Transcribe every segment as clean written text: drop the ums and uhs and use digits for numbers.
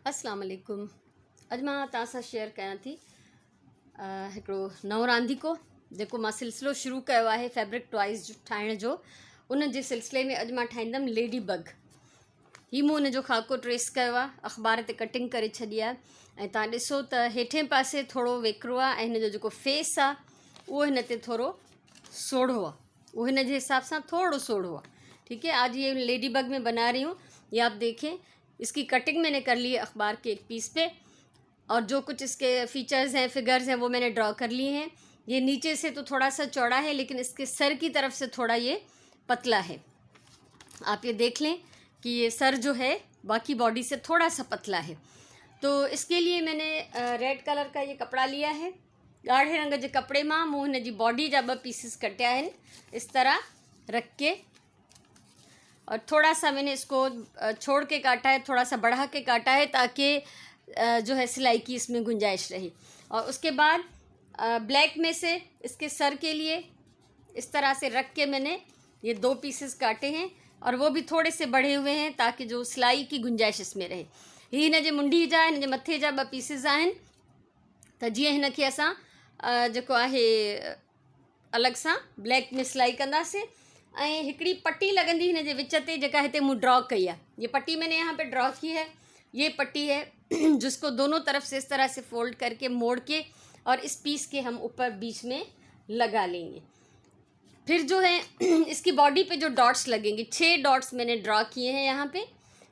अस्सलाम वालेकुम। अॼु मां तव्हां सां शेयर कयां थी हिकिड़ो नओं रांदीको जेको मां सिलसिलो शुरू कयो आहे फैब्रिक टॉइज़ ठाहिण जो। उन जे सिलसिले में अॼु मां ठाहींदमि लेडी बग। हीअ मूं उनजो ख़ाको ट्रेस कयो आहे, अख़बार ते कटिंग करे छॾी आहे ऐं तव्हां ॾिसो त हेठे पासे थोरो वेकिरो आहे ऐं हिन जो जेको फेस आहे उहो हिन ते थोरो सोढ़ो आहे, वो हिन जे हिसाब से थोड़ो सोढ़ो है। ठीक है, आज ये लेडी बग में बना रही हूँ। ये आप देखें, इसकी कटिंग मैंने कर ली है अखबार के एक पीस पे, और जो कुछ इसके फीचर्स हैं, फिगर्स हैं, वो मैंने ड्रॉ कर लिए हैं। ये नीचे से तो थोड़ा सा चौड़ा है, लेकिन इसके सर की तरफ से थोड़ा ये पतला है। आप ये देख लें कि ये सर जो है बाकी बॉडी से थोड़ा सा पतला है। तो इसके लिए मैंने रेड कलर का ये कपड़ा लिया है। गाढ़े रंग के कपड़े में मूँ हिन जी बॉडी जा 2 पीसिस कटिया हैं इस तरह रख के, और थोड़ा सा मैंने इसको छोड़ के काटा है, थोड़ा सा बढ़ा के काटा है ताकि जो है सिलाई की इसमें गुंजाइश रहे। और उसके बाद ब्लैक में से इसके सर के लिए इस तरह से रख के मैंने ये 2 पीसेस काटे हैं, और वो भी थोड़े से बढ़े हुए हैं ताकि जो सिलाई की गुंजाइश इसमें रहे। ही हिन जे मुंडी जा, हिन जे मथे जा 2 पीसिस आहिनि, त जीअं हिन खे असां जेको आहे अलॻि सां ब्लैक में सिलाई कंदासीं। ऐं हिकिड़ी पट्टी लगंदी हिन जे विच ते, जेका हिते मूं ड्रॉ कई है। ये पट्टी मैंने यहाँ पे ड्रॉ की है। ये पट्टी है जिसको दोनों तरफ से इस तरह से फोल्ड करके मोड़ के और इस पीस के हम ऊपर बीच में लगा लेंगे। फिर जो है इसकी बॉडी पे जो डॉट्स लगेंगे, 6 डॉट्स मैंने ड्रॉ किए हैं यहाँ पे।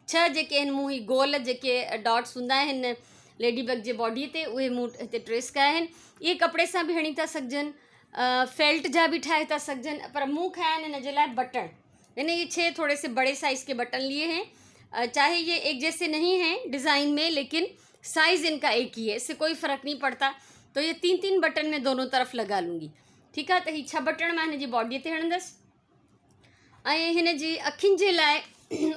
6 जेके आहिनि मूं ही गोल जेके डॉट्स हूंदा आहिनि लेडी बग जे बॉडी ते, उहे मूं हिते ट्रेस कया आहिनि। इहे कपिड़े सां बि हणी था सघजनि, फेल्ट जा भी ठाए था सघजनि, पर मूं खया आहिनि हिन जे लाइ बटन। मैंने ये 6 थोड़े से बड़े साइज़ के बटन लिए हैं। चाहे ये एक जैसे नहीं हैं डिज़ाइन में, लेकिन साइज़ इनका एक ही है, इससे कोई फ़र्क नहीं पड़ता। तो ये 3-3 बटन में दोनों तरफ लगा लूँगी। ठीक है, तो ये 6 बटन मैं हिन जी बॉडी ते हणंदसि। ऐं हिन जी अखियुनि जे लाइ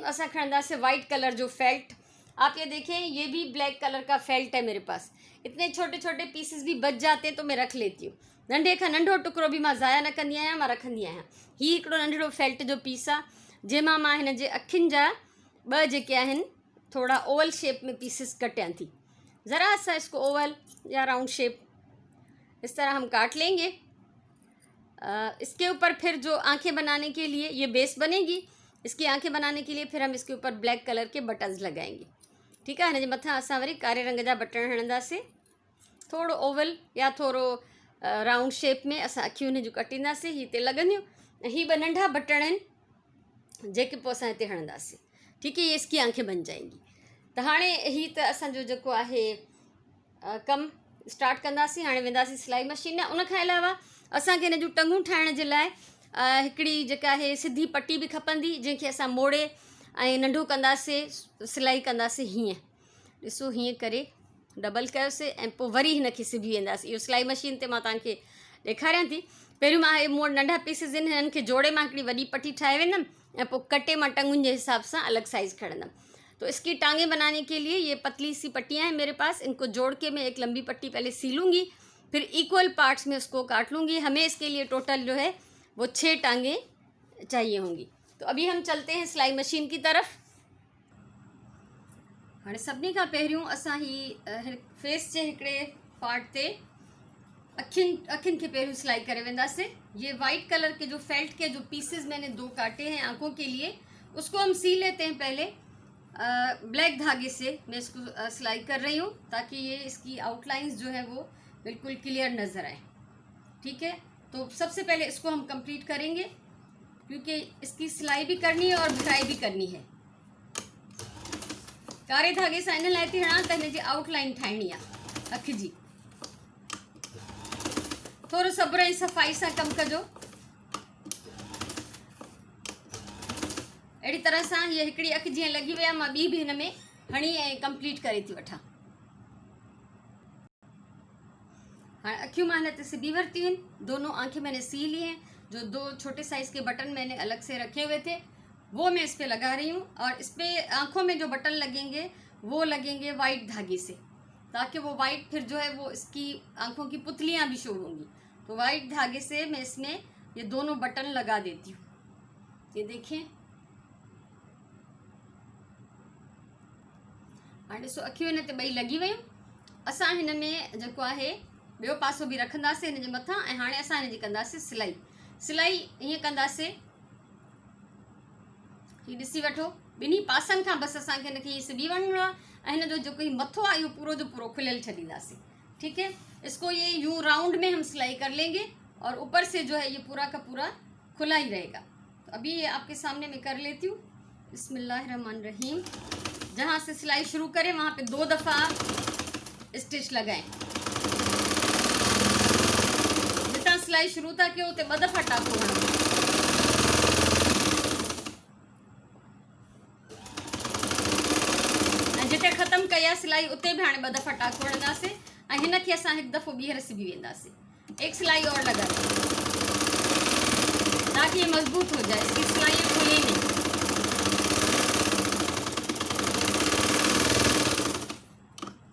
असां खणंदासीं वाइट कलर जो फेल्ट। आप ये देखें, ये भी ब्लैक कलर का फेल्ट है मेरे पास। इतने छोटे छोटे पीसेस भी बच जाते तो मैं रख लेती हूँ। नंढे खां नंढो टुकड़ो भी मां ज़ाया न कंदी आहियां, मां रखंदी आहियां। ही हिकिड़ो नंढड़ो फेल्ट जो पीस आहे, जंहिंमां मां हिन जे अखियुनि जा 2 जेके आहिनि थोड़ा ओवल शेप में पीसेस कटियां थी। ज़रा सा इसको ओवल या राउंड शेप इस तरह हम काट लेंगे। इसके ऊपर फिर जो आंखें बनाने के लिए ये बेस बनेगी, इसकी आंखें बनाने के लिए फिर हम इसके ऊपर ब्लैक कलर के बटन्स लगाएंगे। ठीक है, हिन जे मथां असां वरी कारे रंग जा बटन हणंदासीं। थोड़ो ओवल या थोड़ो राउंड शेप में असां अखियूं हिन जूं कटींदासीं, ही हिते लॻंदियूं। ऐं ही 2 नंढा बटण आहिनि जेके पोइ असां हिते हणंदासीं। ठीक है, ये इसकी आंखें बन जाएंगी। त हाणे ही त असांजो जेको आहे कमु स्टार्ट कंदासीं। हाणे वेंदासीं सिलाई मशीन में। उन खां अलावा असांखे हिन जूं टंगूं ठाहिण जे लाइ हिकिड़ी जेका आहे सिधी पट्टी बि खपंदी, जंहिंखे असां मोड़े ऐं नंढो कंदासीं, सिलाई कंदासीं हीअं। ॾिसो, हीअं करे डबल कयोसीं ऐं पोइ वरी हिन खे सिबी वेंदासीं। इहो सिलाई मशीन ते मां तव्हांखे ॾेखारियां थी। पहिरियों मां हे मूं वटि नंढा पीसिस आहिनि, हिननि खे जोड़े मां हिकिड़ी वॾी पट्टी ठाहे वेंदमि ऐं पोइ कटे मां टंगुनि जे हिसाब सां अलॻि साइज़ खणंदमि। तो इसकी टांगें बनाने के लिए ये पतली सी पट्टियाँ हैं मेरे पास। इनको जोड़ के मैं एक लंबी पट्टी पहले सीलूँगी, फिर इक्वल पार्ट्स में उसको काट लूँगी। हमें इसके लिए टोटल जो है वो 6 टांगें चाहिए होंगी। तो अभी हम चलते हैं सिलाई मशीन की तरफ। हाँ, सभी का पहिरियों असां ही फेस के हिकिड़े पार्ट ते अखियुनि के पहिरियों सिलाई करे वेंदासीं। ये वाइट कलर के जो फेल्ट के जो पीसेस मैंने 2 काटे हैं आंखों के लिए, उसको हम सी लेते हैं पहले। ब्लैक धागे से मैं इसको सिलाई कर रही हूँ ताकि ये इसकी आउटलाइंस जो है वो बिल्कुल क्लियर नज़र आए। ठीक है, तो सबसे पहले इसको हम कंप्लीट करेंगे, क्योंकि इसकी सिलाई भी करनी है और बुनाई भी करनी है। कारे धागे सां इन लाइ थी हणां त हिन जी आउटलाइन ठाहिणी आहे अखि जी। थोरो सब्र ऐं सफ़ाई सां कमु कजो। अहिड़ी तरह सां हीअ हिकिड़ी अखि जीअं लॻी वई आहे, मां ॿी बि हिन में हणी ऐं कंप्लीट करे थी वठां। हाँ, अखियूं मैं हिन ते सिबी वरती हैं। दोनों आंखें मैंने सी ली हैं। जो 2 छोटे साइज़ के बटन मैंने अलग से रखे हुए थे वो मैं इस पे लगा रही हूँ, और इस पे आंखों में जो बटन लगेंगे वो लगेंगे वाइट धागे से, ताकि वो वाइट फिर जो है वो इसकी आंखों की पुतलियाँ भी शो होंगी। तो वाइट धागे से मैं इसमें ये दोनों बटन लगा देती हूँ। ये देखें, हाणे ॾिसो अखियूं हिन ते ॿई लॻी वियूं। असां हिन में जेको आहे ॿियो पासो बि रखंदासीं हिन जे मथां ऐं हाणे असां हिन जी कंदासीं सिलाई। सिलाई ईअं कंदासीं, हीअ ॾिसी वठो, ॿिन्ही पासनि खां बसि असांखे हिनखे हीअ सिबी वञिणो आहे ऐं हिन जो जेको हीअ मथो आहे इहो पूरो जो पूरो खुलियल छॾींदासीं। ठीक है, इसको ये यूं राउंड में हम सिलाई कर लेंगे और ऊपर से जो है ये पूरा का पूरा खुला ही रहेगा। तो अभी ये आपके सामने मैं कर लेती हूँ। बिस्मिल्लाहिर्रहमानिर्रहीम। जहाँ से सिलाई शुरू करें वहाँ पे 2 दफ़ा स्टिच लगाएं। जितना सिलाई शुरू था कयो उते 2 दफ़ा टाको हणो। जिते ख़त्म कई सिलाई उते भी हाँ 2 दफ़ा टाको हणंदासीं ऐं हिन खे असां 1 दफ़ो ॿीहर सिबी वेंदासीं। एक सिलाई और लगा ताकि ये मजबूत हो जाए, इसकी सिलाइयाँ खुले नहीं।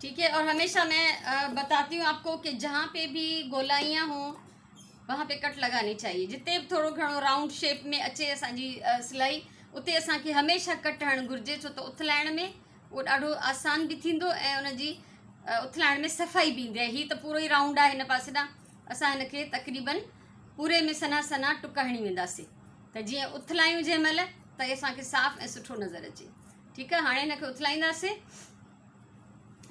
ठीक है, और हमेशा मैं बताती हूँ आपको कि जहाँ पे भी गोलाइयाँ हों वहाँ पे कट लगानी चाहिए। जिते थोड़ो घणो राउंड शेप में अचे असांजी सिलाई उते असांखे हमेशा कट हणणु घुरिजे, छो त उथलाइण में वो ॾाढो आसान भी थींदो ऐं उनजी उथलाइण में सफ़ाई भी ईंदी आहे। हीअ त पूरो ई राउंड आहे हिन पासे ॾांहुं, असां हिनखे तक़रीबन पूरे में सना सना टुक हणी वेंदासीं त जीअं उथलायूं जंहिं महिल त असांखे साफ़ ऐं सुठो नज़र अचे। ठीक है, हाणे हिनखे उथलाईंदासीं।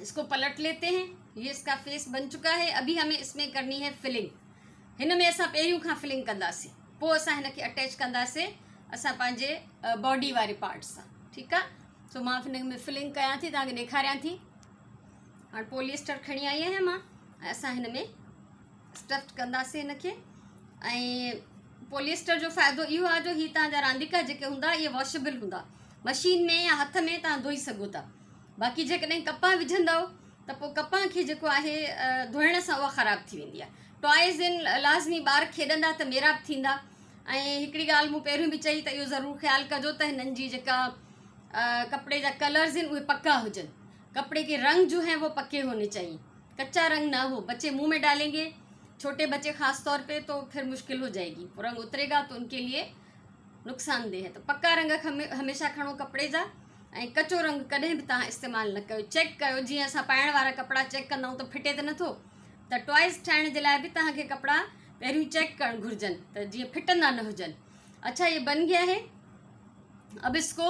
इसको पलट लेते हैं। ये इसका फेस बन चुका है। अभी हमें इसमें करनी है फिलिंग। हिन में असां पहिरियों खां फिलिंग कंदासीं, पोइ असां हिनखे अटैच कंदासीं असां पंहिंजे बॉडी वारे पार्ट सां। ठीक आहे, सो मां हिन में फिलिंग कयां थी, तव्हांखे ॾेखारियां थी। हाणे पॉलिएस्टर खणी आई आहियां मां ऐं असां हिन में स्टफ कंदासीं हिनखे। ऐं पॉलिएस्टर जो फ़ाइदो इहो आहे जो हीअ तव्हांजा रांदिका जेके हूंदा इहे वॉशेबल हूंदा, मशीन में या हथ में तव्हां धोई सघो था। बाक़ी जेकॾहिं कपह विझंदव त पोइ कपह खे जेको आहे धोइण सां उहा ख़राबु थी वेंदी आहे। टॉयज़ आहिनि, लाज़मी ॿार खेॾंदा त मेराब थींदा। ऐं हिकिड़ी ॻाल्हि मूं पहिरियों बि चई त इहो ज़रूरु ख़्यालु कजो त हिननि जी जेका कपिड़े जा कलर्स आहिनि उहे पक्का हुजनि। कपड़े के रंग जो हैं वो पक्के होने चाहिए, कच्चा रंग ना हो। बच्चे मुंह में डालेंगे, छोटे बच्चे ख़ास तौर पे, तो फिर मुश्किल हो जाएगी, रंग उतरेगा तो उनके लिए नुकसानदेह है। तो पक्का रंग हमेशा खणो कपिड़े जा ऐं कचो रंग कॾहिं बि तव्हां इस्तेमालु न कयो। चेक कयो, जीअं असां पाइण वारा कपिड़ा चेक कंदा आहियूं त फिटे त नथो, त टॉयज़ ठाहिण जे लाइ बि तव्हांखे कपिड़ा पहिरियों चेक करणु घुरिजनि त जीअं फिटंदा न हुजनि। अच्छा, ये बन गया है। अब इसको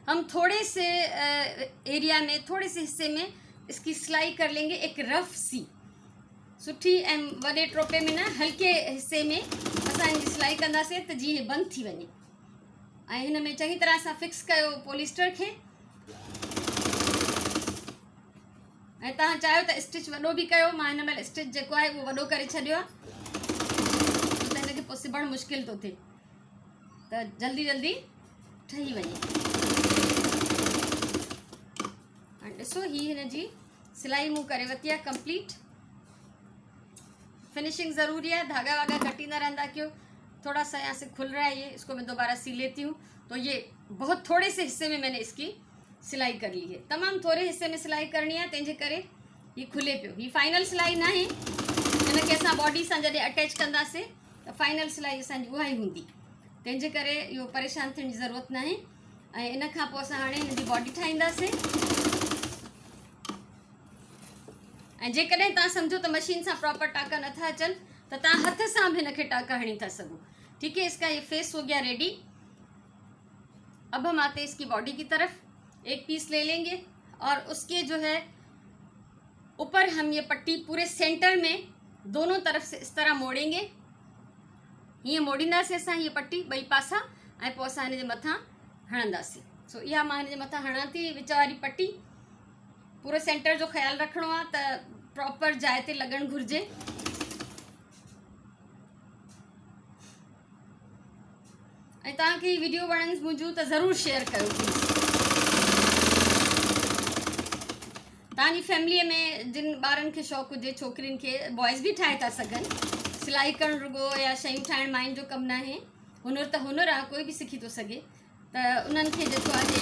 हम थोड़े से एरिया में, थोड़े से हिस्से में इसकी सिलाई कर लेंगे, एक रफ सी सुठी ऐं वॾे टोपे में न, हल्के हिस्से में असां हिनजी सिलाई कंदासीं त जीअं हे बंदि थी वञे। ऐं हिन में चङी तरह सां फिक्स कयो पॉलिएस्टर खे। ऐं तव्हां चाहियो त स्टिच वॾो बि कयो, मां हिन महिल स्टिच जेको आहे उहो वॾो करे छॾियो आहे त हिनखे पोइ सिबणु मुश्किल थो थिए त जल्दी जल्दी ठही वञे। हाणे ॾिसो, हीअ हिन जी सिलाई मूं करे वरिती आहे कंप्लीट। फिनिशिंग ज़रूरी है, धागा वागा कटींदा रहंदा क्यों, थोड़ा सा यहाँ से खुल रहा है ये, इसको मैं दोबारा सी लेती हूँ। तो ये बहुत थोड़े से हिस्से में मैंने इसकी सिलाई कर ली है, तमाम थोड़े हिस्से में सिलाई करनी है, तंहिंजे करे ये खुले पियो। ये फाइनल सिलाई ना है, हिनखे असां बॉडी सां जॾहिं अटैच कंदासीं त फाइनल सिलाई असांजी उहा ई हूंदी, तंहिंजे करे इहो परेशान थियण जी ज़रूरत न आहे। ऐं इन खां पोइ असां हाणे हिनजी बॉडी ठाहींदासीं। ऐं जेकॾहिं तव्हां सम्झो त मशीन सां प्रॉपर टाका नथा अचनि त तव्हां हथ सां बि हिनखे टाका हणी था सघो। ठीक है, इसका ये फेस हो गया रेडी। अब हम आते हैं इसकी बॉडी की तरफ। एक पीस ले लेंगे और उसके जो है ऊपर हम ये पट्टी पूरे सेंटर में दोनों तरफ से इस तरह मोड़ेंगे। ये मोड़ींदासीं असां ये पट्टी ॿई पासा ऐं पोइ असां हिन जे मथां हणंदासीं। सो इहा मां हिन जे मथां हणां थी विच वारी पट्टी। पूरे सेंटर जो ख़्यालु रखिणो आहे त प्रॉपर जाइ ते लॻणु घुरिजे। ऐं तव्हांखे हीअ वीडियो वणनि मुंहिंजूं त ज़रूरु शेयर कयो प्लीज़। तव्हांजी फैमिलीअ में जिन ॿारनि खे शौक़ु हुजे, छोकिरियुनि खे, बॉइज़ बि ठाहे था सघनि। सिलाई करणु रुॻो या शयूं ठाहिणु माइनि जो कमु न आहे, हुनर त हुनर आहे, कोई बि सिखी थो सघे। त उन्हनि खे जेको आहे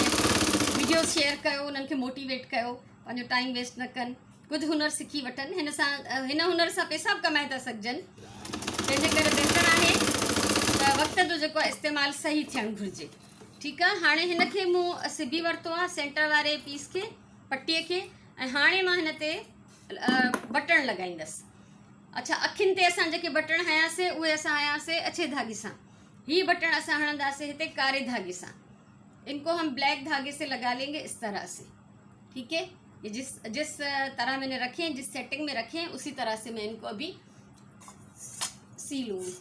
वीडियो शेयर कयो, उन्हनि खे मोटिवेट कयो, पंहिंजो टाइम वेस्ट न कनि, कुझु हुनर सिखी वठनि। हिन हुनर सां पैसा बि कमाए था सघजनि, तंहिंजे करे बहितर आहे त वक़्त जो जेको आहे इस्तेमालु सही थियणु घुरिजे। ठीकु आहे, हाणे हिनखे मूं सिबी वरितो आहे सेंटर वारे पीस खे, पट्टीअ खे ऐं हाणे मां हिन ते बटण लॻाईंदसि। अच्छा, अखियुनि ते असां जेके बटण हयासीं उहे असां हयासीं अच्छे धागे सां। ये बटन असां हणंदासीं हिते कारे धागे सां। इनको हम ब्लैक धागे से लगा लेंगे इस तरह से। ठीक है, ये जिस तरह मैंने रखे हैं, जिस सेटिंग में रखे हैं उसी तरह से मैं इनको अभी सी लूँगी।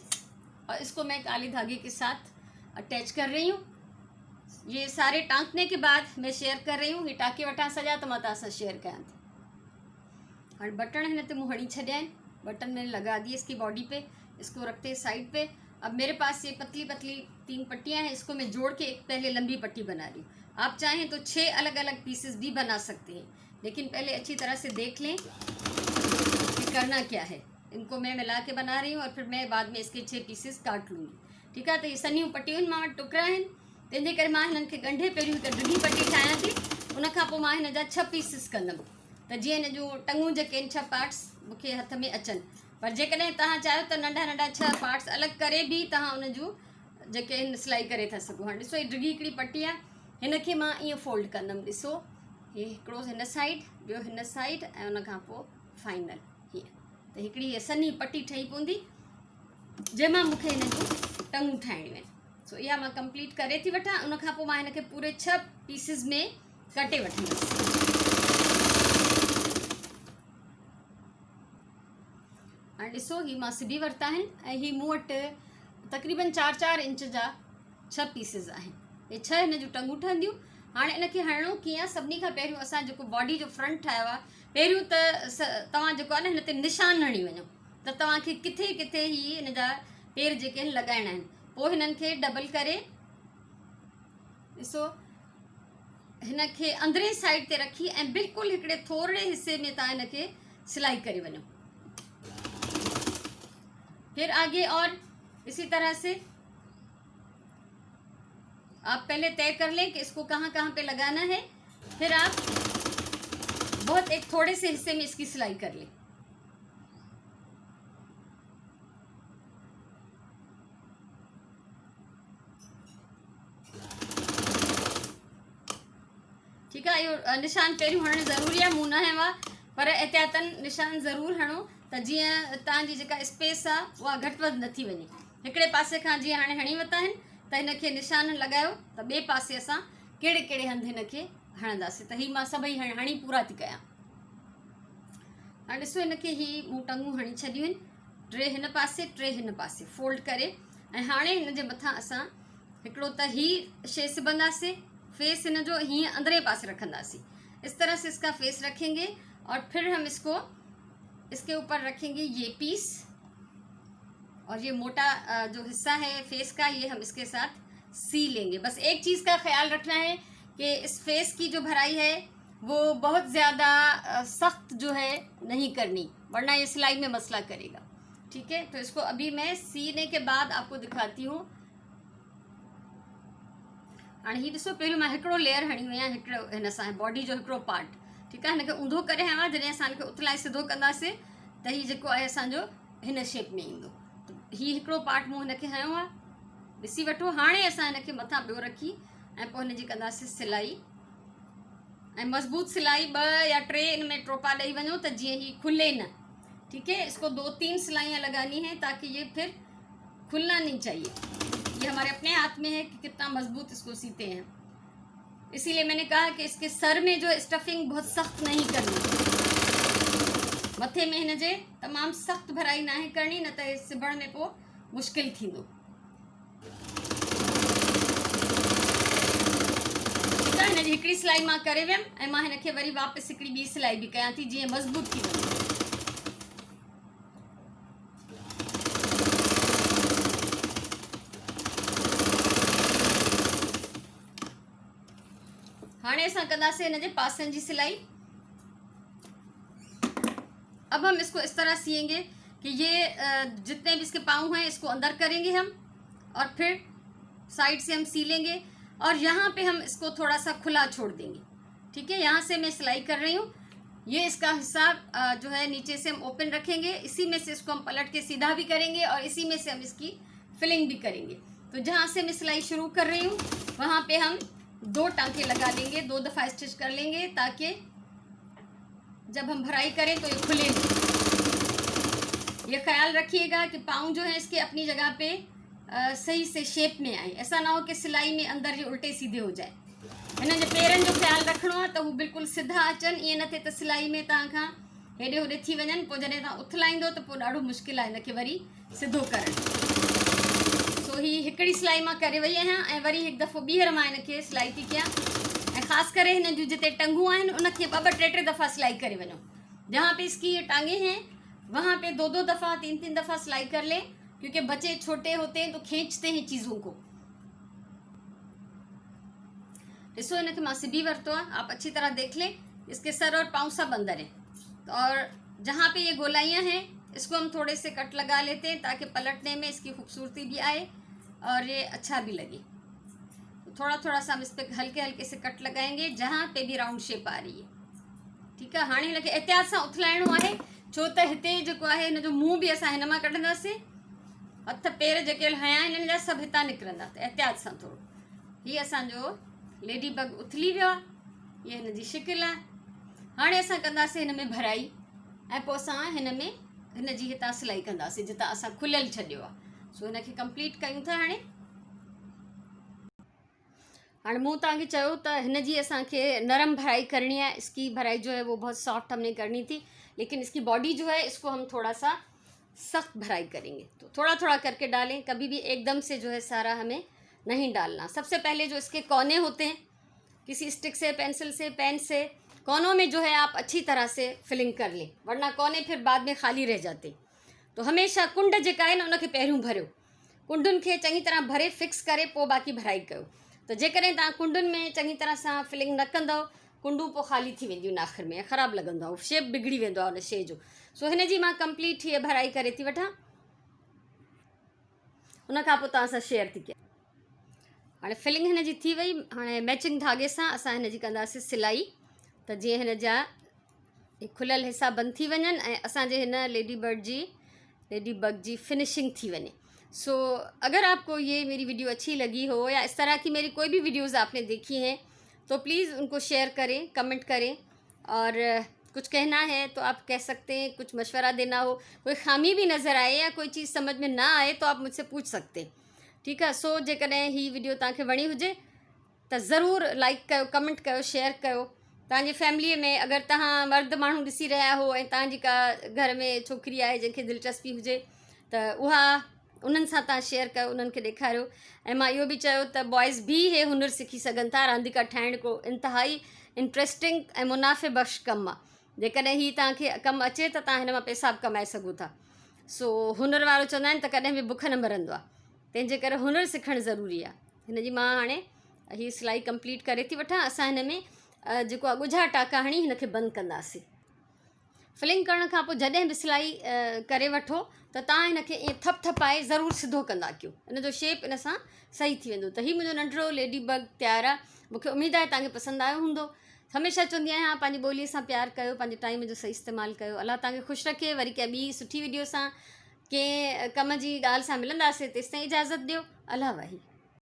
और इसको मैं काले धागे के साथ अटैच कर रही हूँ। ये सारे टाँकने के बाद मैं शेयर कर रही हूँ। ये टाँके वटा सजा तो मैं तव्हां सां शेयर कयां थी। हाँ, बटन हिन ते मूं हणी छॾिया आहिनि। बटन मैंने लगा दिए इसकी बॉडी पे। इसको रखते हैं साइड पे। अब मेरे पास ये पतली पतली 3 पट्टियाँ हैं। इसको मैं जोड़ के एक पहले लंबी पट्टी बना रही हूँ। आप चाहें तो 6 अलग अलग पीसेस भी बना सकते हैं, लेकिन पहले अच्छी तरह से देख लें कि करना क्या है। इनको मैं मिला के बना रही हूँ और फिर मैं बाद में इसके 6 पीसेस काट लूँगी। ठीक है, तो ये सन्हियूं पट्टियूं मां वटि टुकड़ा आहिनि, तंहिंजे करे मां हिननि खे ॻंढे पहिरियों हिकु ढिघी पट्टी ठाहियां थी। उनखां पोइ मां हिन जा 6 पीसिस कंदमि, त जीअं हिन जूं टंगूं जेके आहिनि 6 पार्ट्स मूंखे हथ में अचनि। पर जेकॾहिं तव्हां चाहियो त नंढा नंढा 6 पार्ट्स अलॻि करे बि तव्हां उन जूं जेके आहिनि सिलाई करे था सघो। हाणे ॾिसो, ही ढिघी हिकिड़ी पट्टी आहे, हिन खे मां ईअं फोल्ड कंदमि। ॾिसो, हे हिकिड़ो हिन साइड, ॿियो हिन साइड, ऐं उनखां पोइ फाइनल हीअं। त हिकिड़ी हीअ सन्ही पट्टी ठही पवंदी जंहिंमां मूंखे हिन जूं टंगूं ठाहिणियूं आहिनि। सो इहा मां कंप्लीट करे थी वठां। उनखां पोइ मां हिन खे पूरे 6 पीसिस में कटे वठंदसि। हाणे ॾिसो, ही मां सिबी वरिता आहिनि ऐं ही मूं वटि तक़रीबन 4-4 इंच जा 6 पीसिस आहिनि। हे 6 हिन जूं टंगूं ठहंदियूं। हाणे इनखे हणणो कीअं? सभिनी खां पहिरियों असां जेको बॉडी जो फ्रंट ठाहियो आहे, पहिरियों त तव्हां जेको आहे न हिन ते निशान हणी वञो, त तव्हांखे किथे किथे ही हिन जा पेर जेके आहिनि लॻाइणा आहिनि। पोइ हिननि खे डबल करे, ॾिसो, हिन खे अंदरे साइड ते रखी ऐं बिल्कुलु हिकिड़े थोरे हिस्से में तव्हां हिन खे सिलाई करे वञो। फिर आगे और इसी तरह से आप पहले तय कर लें कि इसको कहाँ कहाँ पे लगाना है। फिर आप बहुत एक थोड़े से हिस्से में इसकी सिलाई कर लें। ठीक है, इहो निशान पहिरियों हणणु ज़रूरी आहे, मूं न हयो आहे, पर एहतियातन निशान ज़रूरु हणो त जीअं तव्हांजी जेका स्पेस आहे उहा घटि वधि न थी वञे। हिकिड़े पासे खां जीअं हाणे हणी वरिता आहिनि त हिन खे निशान लॻायो त ॿिए पासे असां कहिड़े कहिड़े हंधि हिन खे हणंदासीं। त हीअ मां सभई हणी पूरा थी कयां। हाणे ॾिसो, हिन खे ही मूं टंगूं हणी छॾियूं आहिनि, 3 हिन पासे 3 हिन पासे फोल्ड करे। ऐं हाणे हिन जे मथां असां हिकिड़ो त ही शइ सिबंदासीं, फेस हिन जो हीअं अंदरे पासे रखंदासीं। इस तरह से इसका फेस रखेंगे और फिर हम इसके ऊपर रखेंगे ये पीस, और ये मोटा जो हिस्सा है फेस का, ये हम इसके साथ सी लेंगे। बस एक चीज़ का ख्याल रखना है कि इस फेस की जो भराई है वो बहुत ज़्यादा सख्त जो है नहीं करनी, वरना ये सिलाई में मसला करेगा। ठीक है, तो इसको अभी मैं सीने के बाद आपको दिखाती हूँ। हाणे ही ॾिसो, पहिरियों मां हिकिड़ो लेयर हणी हुई आहियां, हिकिड़ो हिन सां बॉडी जो हिकिड़ो पार्ट। ठीकु आहे, हिनखे ऊंधो करे हयां। जॾहिं असां हिनखे उथलाए सिधो कंदासीं त हीउ जेको आहे असांजो हिन शेप में ईंदो। त हीउ हिकिड़ो पार्ट मूं हिनखे हयो आहे, ॾिसी वठो। हाणे असां हिनखे मथां ॿियो रखी ऐं पोइ हिनजी कंदासीं सिलाई, ऐं मज़बूत सिलाई 2 या 3 इन में टोपा ॾेई वञो त जीअं ही खुले न। ठीक है, इसको 2-3 सिलाइयाँ लगानी है ताकि ये फिर खुलना नहीं चाहिए। ये हमारे अपने हाथ में है कि कितना मजबूत इसको सीते हैं। इसीलिए मैंने कहा कि इसके सर में जो स्टफिंग बहुत सख्त नहीं करनी, मथे में हिन जे तमामु सख्त भराई ना करनी, न त सिबण में पोइ मुश्किल थींदो। हिन जी हिकिड़ी सिलाई मां करे वियमि ऐं मां हिन खे वरी वापसि हिकिड़ी ॿी सिलाई बि कयां थी जीअं मज़बूत थी वञे। हाणे असां कंदासीं हिन जे पासनि जी सिलाई। अब हम इसको इस तरह सिएंगे कि ये जितने भी इसके पाँव हैं इसको अंदर करेंगे हम, और फिर साइड से हम सी लेंगे, और यहाँ पे हम इसको थोड़ा सा खुला छोड़ देंगे। ठीक है, यहाँ से मैं सिलाई कर रही हूँ। ये इसका हिस्सा जो है नीचे से हम ओपन रखेंगे, इसी में से इसको हम पलट के सीधा भी करेंगे और इसी में से हम इसकी फिलिंग भी करेंगे। तो जहाँ से मैं सिलाई शुरू कर रही हूँ वहाँ पे हम 2 टांके लगा लेंगे, 2 दफ़ा स्टिच कर लेंगे ताकि जब हम भराई करें तो ये खुले नहीं। ये ख्याल रखिएगा कि पाँव जो है इसके अपनी जगह पे सही से शेप में आए। ऐसा ना हो कि सिलाई में अंदर ये उल्टे सीधे हो जाए। हिन जे पेरनि जो ख्याल रखिणो आहे त हू बिल्कुलु सिधा अचनि। ईअं न थिए त सिलाई में तव्हां खां हेॾे होॾे थी वञनि, पोइ जॾहिं तव्हां उथलाईंदो त पोइ ॾाढो मुश्किल आहे हिनखे वरी सिधो करणु। सो ही हिकिड़ी सिलाई मां करे वई आहियां ऐं वरी हिकु दफ़ो ॿीहर मां हिनखे सिलाई थी कयां। ऐं ख़ासि करे हिन जूं जिते टंगूं आहिनि उनखे ॿ टे दफ़ा सिलाई करे वञो। जहाँ पे इसकी ये टांगे हैं वहाँ पे 2 दफ़ा 3 दफ़ा सिलाई कर लें, क्योंकि बच्चे छोटे होते हैं तो खींचते हैं चीज़ों को। ॾिसो हिनखे मां सिबी वरितो आहे, आप अच्छी तरह देख लें। इसके सर और पाँव सब अंदर हैं। और जहाँ पे ये गोलाइयाँ हैं इसको हम थोड़े से कट लगा लेते हैं ताकि पलटने में इसकी खूबसूरती भी आए और ये अच्छा भी लगे। तो थोड़ा थोड़ा सा हम इस पर हल्के हल्के से कट लगाएंगे जहाँ पे भी राउंड शेप आ रही है। ठीक है, हाणे हिनखे एहतियात सां उथलाइणो आहे, छो त हिते जेको आहे हिन जो मुंहुं बि असां हिन मां कढंदासीं। हथ पेर जेके हया आहिनि हिन जा सभु हितां निकिरंदा, त एहतियात सां थोरो। हीअ असांजो लेडी बग उथली वियो आहे, हीअ हिन जी शिकिल आहे। हाणे असां कंदासीं हिन में भराई ऐं पोइ असां हिन में हिन जी हितां सिलाई कंदासीं जितां असां खुलियल छॾियो आहे। सो हिनखे कंप्लीट कयूं था। हाणे मूं तव्हांखे चयो त हिन जी असांखे नरम भराई करनी है। इसकी भराई जो है वो बहुत सॉफ्ट हमने करनी थी, लेकिन इसकी बॉडी जो है इसको हम थोड़ा सा सख्त भराई करेंगे। तो थोड़ा थोड़ा करके डालें, कभी भी एकदम से जो है सारा हमें नहीं डालना। सबसे पहले जो इसके कोने होते हैं, किसी स्टिक से, पेंसिल से, पेन से कोनों में जो है आप अच्छी तरह से फिलिंग कर लें, वरना कोने फिर बाद में खाली रह जाते। तो हमेशा कुंड जेका है न उनखे पहिरियों भरियो, कुंडुनि खे चङी तरह भरे फिक्स करे पोइ बाक़ी भराई कयो। त जेकॾहिं तव्हां कुंडुनि में चङी तरह सां फिलिंग न कंदव, कुंडूं पोइ ख़ाली थी वेंदियूं आहिनि आख़िर में, ख़राबु लॻंदो आहे, शेप बिगड़ी वेंदो आहे उन शइ जो। सो हिन जी मां कंप्लीट हीअ भराई करे थी वठां, उन खां पोइ तव्हां सां शेयर थी कयां। हाणे फिलिंग हिन जी थी वई। हाणे मैचिंग धागे सां असां हिन जी कंदासीं सिलाई, त जीअं हिन जा खुलियल हिसा बंदि थी वञनि ऐं असांजे हिन लेडी बग जी फिनिशिंग थी वञे। सो अगर आपको ये मेरी वीडियो अच्छी लगी हो या इस तरह की मेरी कोई भी वीडियोज़ आपने देखी हैं तो प्लीज़ उनको शेयर करें, कमेंट करें। और कुछ कहना है तो आप कह सकते हैं, कुछ मशवरा देना हो, कोई ख़ामी भी नज़र आए या कोई चीज़ समझ में ना आए तो आप मुझसे पूछ सकते हैं। ठीक है। सो जेकॾहिं ही वीडियो तव्हांखे वणी हुजे त ज़रूरु लाइक कयो, कमेंट कयो, शेयर कयो। तव्हांजी फैमिलीअ में अगरि तव्हां मर्द माण्हू ॾिसी रहिया हो ऐं तव्हांजी का घर में छोकिरी आहे जंहिंखे दिलचस्पी हुजे त उहा उन्हनि सां तव्हां शेयर कयो, उन्हनि खे ॾेखारियो। ऐं मां इहो बि चयो त बॉइज़ बि इहे हुनर सिखी सघनि था। रांदीका ठाहिण को इंतिहाई इंट्रस्टिंग ऐं मुनाफ़े बख़्श कमु आहे। जेकॾहिं हीअ तव्हांखे कमु अचे त तव्हां हिन मां पैसा बि कमाए सघो था। सो हुनर वारो चवंदा आहिनि त कॾहिं बि बुख न मरंदो आहे, तंहिंजे करे हुनर सिखणु ज़रूरी आहे। हिन जी मां हाणे हीअ सिलाई कंप्लीट करे थी वठां। असां हिन में जेको आहे ॻुझा टाका हणी हिनखे बंदि कंदासीं। फिलिंग करण खां पोइ जॾहिं बि सिलाई करे वठो त तव्हां हिनखे ईअं थपथपाए ज़रूरु सिधो कंदा कयो, इन जो शेप इन सां सही थी वेंदो। त हीउ मुंहिंजो नंढिड़ो लेडी बग तयारु आहे। मूंखे उमेदु आहे तव्हांखे पसंदि आयो हूंदो। हमेशह चवंदी आहियां पंहिंजी ॿोलीअ सां प्यारु कयो, पंहिंजे टाइम जो सही इस्तेमालु कयो। अलाह तव्हांखे ख़ुशि रखे। वरी कंहिं ॿी सुठी वीडियो सां, कंहिं कम जी ॻाल्हि सां मिलंदासीं। तेसिताईं इजाज़त ॾियो। अलाह वाही।